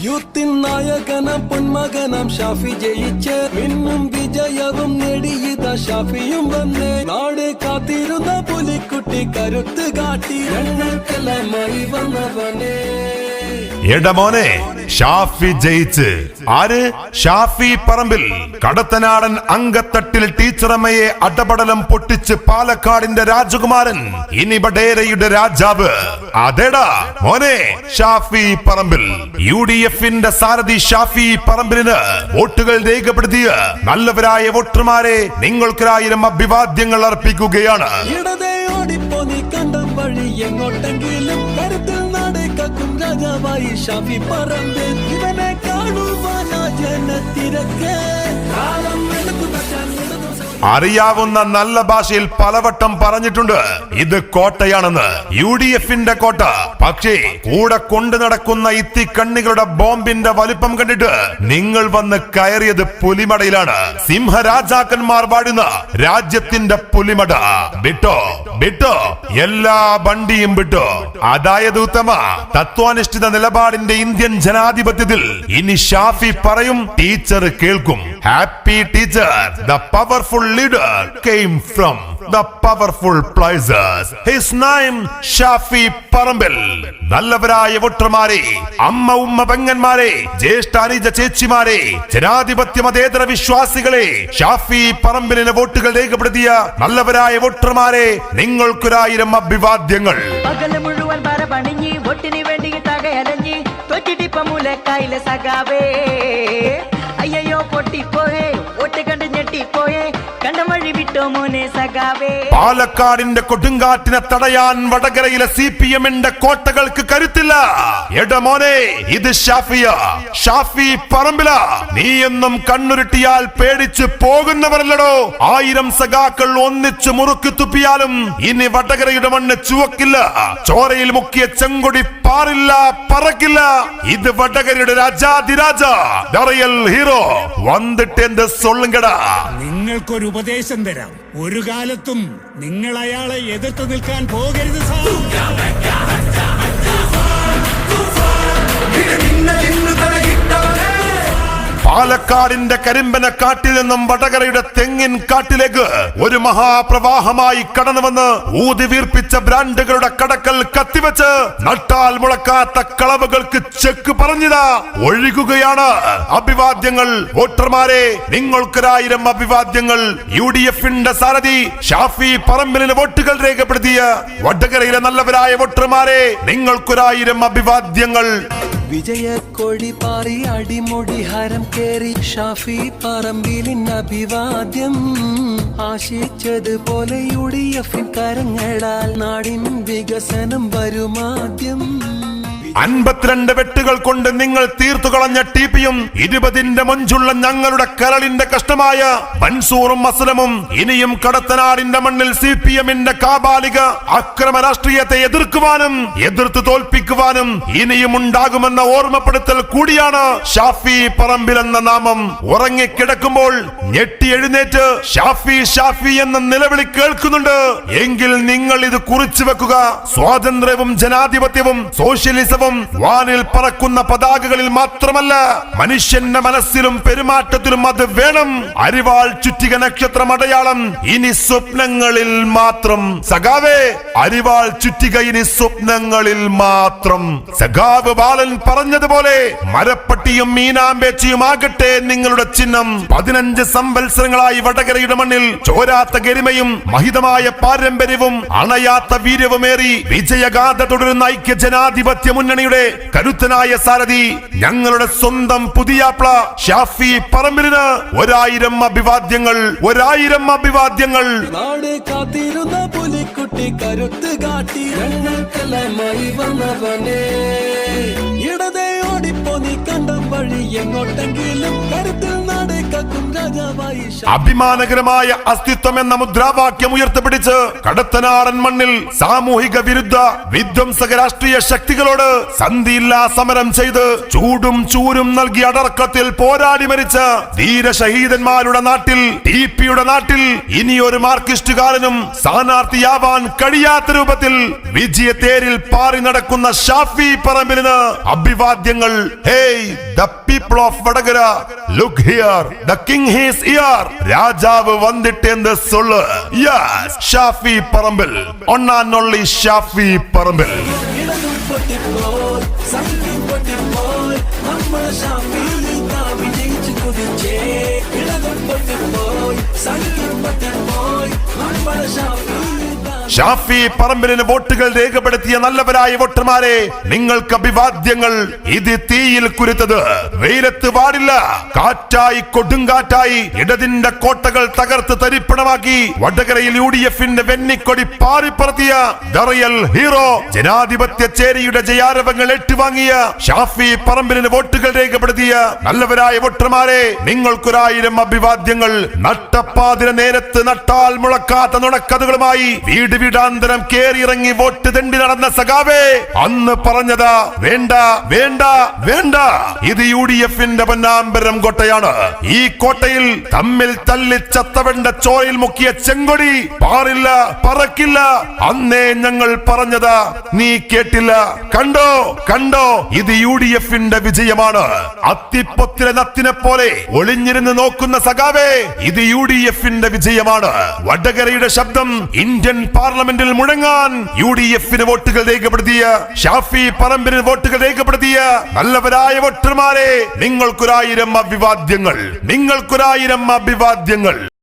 യൂത്തിൻ നായകനം പൊന്മകനം ഷാഫി ജയിച്ച് പിന്നും വിജയവും നേടിയത ഷാഫിയും വന്ന് നാട് കാത്തിരുന്ന പുലിക്കുട്ടി കരുത്ത് കാട്ടി ഞങ്ങൾക്കെല്ലാമായി വന്നവനെ. എടമോനെ ഷാഫി ജയിച്ച്. ആര്? ഷാഫി പറമ്പിൽ. കടത്തനാടൻ അങ്കത്തട്ടിൽ ടീച്ചറമ്മയെ അടപടലം പൊട്ടിച്ച് പാലക്കാടിന്റെ രാജകുമാരൻ, ഇനി ബഡേരയുടെ രാജാവ്. അതേടാ മോനെ ഷാഫി പറമ്പിൽ. UDFന്റെ സാരഥി ഷാഫി പറമ്പിലിന് വോട്ടുകൾ രേഖപ്പെടുത്തിയ നല്ലവരായ വോട്ടർമാരെ നിങ്ങൾക്കൊരായിരം അഭിവാദ്യങ്ങൾ അർപ്പിക്കുകയാണ്. വഴി എങ്ങോട്ടെങ്കിലും കരുത്തിൽ നടക്കും രാജാവായി ഷാഫി പറമ്പിൽ. ഇവനെ കാണുവാനാ ജനത്തിരക്ക്. അറിയാവുന്ന നല്ല ഭാഷയിൽ പലവട്ടം പറഞ്ഞിട്ടുണ്ട് ഇത് കോട്ടയാണെന്ന്, UDFന്റെ കോട്ട. പക്ഷേ കൂടെ കൊണ്ടു നടക്കുന്ന ഇത്തിക്കണ്ണികളുടെ ബോംബിന്റെ വലിപ്പം കണ്ടിട്ട് നിങ്ങൾ വന്ന് കയറിയത് പുലിമടയിലാണ്. സിംഹരാജാക്കന്മാർ വാഴുന്ന രാജ്യത്തിന്റെ പുലിമട. വിട്ടോ വിട്ടോ, എല്ലാ വണ്ടിയും വിട്ടോ. അതായത് ഉത്തമ തത്വാനിഷ്ഠിത നിലപാടിന്റെ ഇന്ത്യൻ ജനാധിപത്യത്തിൽ ഇനി ഷാഫി പറയും, ടീച്ചർ കേൾക്കും. Happy teacher, the powerful leader came from the powerful places. His name Shafi Parambil. നല്ലവരായ വോട്ടർമാരെ, അമ്മ ഉമ്മ പെങ്ങന്മാരെ, ജ്യേഷ്ഠ അനുജ ചേച്ചിമാരെ, ജനാധിപത്യ മതേതര വിശ്വാസികളെ, ഷാഫി പറമ്പിലിന് വോട്ടുകൾ രേഖപ്പെടുത്തിയ നല്ലവരായ വോട്ടർമാരെ നിങ്ങൾക്കൊരായിരം അഭിവാദ്യങ്ങൾ. പകല് മുഴുവൻ പരപണിഞ്ഞി വോട്ടിന് വേണ്ടി തകയലഞ്ഞി തൊറ്റിട്ടിപ്പമുലക്കായിലെ സഖാവേ. അയ്യോ പൊട്ടിപ്പോയേ, വോട്ട് കണ്ട് ഞെട്ടിപ്പോയേ, കണ്ടമഴി വിട്ടോ മോനെ സഖാവേ. പാലക്കാടിന്റെ കൊടുങ്കാറ്റിനെ തടയാൻ വടകരയിലെ CPMന്റെ കോട്ടകൾക്ക് കരുത്തില്ല. എടമോനെ ഇത് ഷാഫിയ, ഷാഫി പറമ്പില. നീ എന്നും കണ്ണുരുട്ടിയാൽ പേടിച്ച് പോകുന്നവരല്ലടോ. 1000 സഖാക്കൾ ഒന്നിച്ചു മുറുക്കി തുപ്പിയാലും ഇനി വടകരയുടെ മണ്ണ് ചുവക്കില്ല. ചോരയിൽ മുക്കിയ ചെങ്കൊടി പാറില്ല, പറക്കില്ല. ഇത് വടകരയുടെ രാജാതിരാജ, റിയൽ ഹീറോ വന്നിട്ട് എന്ത് സൊല്ലുങ്കടാ. നിങ്ങൾക്കൊരു ഉപദേശം തരാം. ഒരു കാലത്തും നിങ്ങൾ അയാളെ എതിർത്ത് നിൽക്കാൻ പോകരുത് സാർ. പാലക്കാടിന്റെ കരിമ്പന കാട്ടിൽ നിന്നും വടകരയുടെ തെങ്ങിൻ കാട്ടിലേക്ക് ഒരു മഹാപ്രവാഹമായി കടന്നുവന്ന് ഊതി വീർപ്പിച്ച ബ്രാൻഡുകളുടെ കടക്കൽ കത്തിവെച്ച് നട്ടാൽ മുളക്കാത്ത കളവുകൾക്ക് ചെക്ക് പറഞ്ഞിതാ ഒഴുകുകയാണ് അഭിവാദ്യങ്ങൾ. വോട്ടർമാരെ നിങ്ങൾക്കൊരായിരം അഭിവാദ്യങ്ങൾ. UDFന്റെ സാരഥി ഷാഫി പറമ്പിലിന് വോട്ടുകൾ രേഖപ്പെടുത്തിയ വടകരയിലെ നല്ലവരായ വോട്ടർമാരെ നിങ്ങൾക്കൊരായിരം അഭിവാദ്യങ്ങൾ. വിജയക്കൊടി പാറി അടിമുടി ഹരം കേറി ഷാഫി പറമ്പിലിൻ അഭിവാദ്യം. ആശിച്ചതുപോലെ UDF കരങ്ങളാൽ നാടിൻ വികസനം വരുമാദ്യം. 52 വെട്ടുകൾ കൊണ്ട് നിങ്ങൾ തീർത്തു കളഞ്ഞ TPയും 20ന്റെ മഞ്ചുള്ള ഞങ്ങളുടെ കരളിന്റെ കഷ്ടമായ മൻസൂറും അസ്ലമും ഇനിയും കടത്തനാടിന്റെ മണ്ണിൽ CPMന്റെ കാബാലിക അക്രമ രാഷ്ട്രീയത്തെ എതിർക്കുവാനും എതിർത്ത് തോൽപ്പിക്കുവാനും ഇനിയും ഉണ്ടാകുമെന്ന ഓർമ്മപ്പെടുത്തൽ കൂടിയാണ് ഷാഫി പറമ്പിൽ എന്ന നാമം. ഉറങ്ങിക്കിടക്കുമ്പോൾ ഞെട്ടി എഴുന്നേറ്റ് ഷാഫി ഷാഫി എന്ന നിലവിളി കേൾക്കുന്നുണ്ട് എങ്കിൽ നിങ്ങൾ ഇത് കുറിച്ചു വെക്കുക. സ്വാതന്ത്ര്യവും ജനാധിപത്യവും സോഷ്യലിസവും വാനിൽ പറക്കുന്ന പതാകകളിൽ മാത്രമല്ല, മനുഷ്യന്റെ മനസ്സിലും പെരുമാറ്റത്തിലും അത് വേണം. അരിവാൾ ചുറ്റിക നക്ഷത്രം അടയാളം ഇനി സ്വപ്നങ്ങളിൽ മാത്രം. സഖാവേ അരിവാൾ ചുറ്റിക ഇനി സ്വപ്നങ്ങളിൽ മാത്രം. സഖാവ് ബാലൻ പറഞ്ഞതുപോലെ മരപ്പട്ടിയും മീനാമ്പേച്ചിയും ആകട്ടെ നിങ്ങളുടെ ചിഹ്നം. 15 സംവത്സരങ്ങളായി വടകരയുടെ മണ്ണിൽ ചോരാത്ത ഗരിമയും മഹിതമായ പാരമ്പര്യവും അണയാത്ത വീര്യവുമേറി വിജയഗാഥ തുടരുന്ന ഐക്യ ജനാധിപത്യ മുന്നണിയുടെ കരുത്തനായ സാരഥി ഞങ്ങളുടെ സ്വന്തം പുതിയാപ്ല ഷാഫി പറമ്പിലിന് 1000 അഭിവാദ്യങ്ങൾ. 1000 അഭിവാദ്യങ്ങൾ. നാട് കാത്തിരുന്ന പുലിക്കുട്ടി കരുത്ത് കാട്ടി ഞങ്ങൾക്കെല്ലാമായി വന്നവനെ. ഇടതേ ഓടിപ്പോ നീ കണ്ട വഴി എങ്ങോട്ടെങ്കിലും കരുത്തിൽ നാട് നടക്കും രാജാവായി അഭിമാനകരമായ അസ്തിത്വം എന്ന മുദ്രാവാക്യം ഉയർത്തിപ്പിടിച്ച് കടത്തനാടൻ മണ്ണിൽ സാമൂഹിക വിരുദ്ധ വിധ്വംസക രാഷ്ട്രീയ ശക്തികളോട് സന്ധിയില്ലാ സമരം ചെയ്ത് ചൂടും ചൂരും നൽകിയ അടർക്കത്തിൽ പോരാടി മരിച്ച ധീരശഹീദന്മാരുടെ നാട്ടിൽ ടിപിയുടെ നാട്ടിൽ ഇനിയൊരു മാർക്സിസ്റ്റുകാരനും സ്ഥാനാർത്ഥിയാവാൻ കഴിയാത്ത രൂപത്തിൽ വിജയത്തേരിൽ പാറി നടക്കുന്ന ഷാഫി പറമ്പിലിന് അഭിവാദ്യങ്ങൾ. Hey the people of Vadakara, look here, the king he's here. രാജാവ് വന്നിട്ടെന്ന് സൊല്ല്. Yes, Shafi Parambil, one and only Shafi Parambil. ഇടതും പൊട്ടിപ്പോയി സംഘം പൊട്ടിപ്പോയി നമ്മുടെ ഷാഫി വിജയിച്ചു കുതിച്ചേ. ഇടതും പൊട്ടിപ്പോയി സംഘം പൊട്ടിപ്പോയി നമ്മുടെ ഷാഫി. ഷാഫി പറമ്പിലിന് വോട്ടുകൾ രേഖപ്പെടുത്തിയ നല്ലവരായ വോട്ടർമാരെ, നിങ്ങൾക്ക് അഭിവാദ്യങ്ങൾ. ഇത് തീയിൽ കുരുത്തത് വെയിലത്ത് പാടില്ല. കാറ്റായി കൊടുങ്കാറ്റായി ഇടതിന്റെ കോട്ടകൾ തകർത്ത് തരിപ്പണമാക്കി വടകരയിൽ UDFന്റെ വെന്നിക്കൊടി പാറിപ്പറത്തിയ ദറിയൽ ഹീറോ, ജനാധിപത്യ ചേരിയുടെ ജയാരവങ്ങൾ ഏറ്റുവാങ്ങിയ ഷാഫി പറമ്പിലിന് വോട്ടുകൾ രേഖപ്പെടുത്തിയ നല്ലവരായ വോട്ടർമാരെ, നിങ്ങൾക്കൊരായിരം അഭിവാദ്യങ്ങൾ. നട്ടപ്പാതിര നേരത്ത് നട്ടാൽ മുളക്കാത്ത നുണക്കഥകളുമായി വീട് വീടാന്തരം കേറിയിറങ്ങി വോട്ട് തെണ്ടി നടന്ന സഖാവേ, അന്ന് പറഞ്ഞതാ വേണ്ട വേണ്ട വേണ്ട. ഇത് UDFന്റെ പൊന്നാമ്പരം കോട്ടയാണ്. ഈ കോട്ടയിൽ തമ്മിൽ തല്ലി ചത്തവന്റെ ചോരയിൽ മുക്കിയ ചെങ്കൊടി പാറില്ല, പറക്കില്ല. അന്നേ ഞങ്ങൾ പറഞ്ഞതാ, നീ കേട്ടില്ല. കണ്ടോ കണ്ടോ, ഇത് UDFന്റെ വിജയമാണ്. അത്തിപ്പൊത്തിലെ നത്തിനെ പോലെ ഒളിഞ്ഞിരുന്ന് നോക്കുന്ന സഖാവേ, ഇത് UDFന്റെ വിജയമാണ്. വടകരയുടെ ശബ്ദം ഇന്ത്യൻ പാർലമെന്റിൽ മുഴങ്ങാൻ UDFന് വോട്ടുകൾ രേഖപ്പെടുത്തിയ ഷാഫി പറമ്പിന് വോട്ടുകൾ രേഖപ്പെടുത്തിയ നല്ലവരായ വോട്ടർമാരെ, നിങ്ങൾക്കൊരായിരം അഭിവാദ്യങ്ങൾ. നിങ്ങൾക്കൊരായിരം അഭിവാദ്യങ്ങൾ.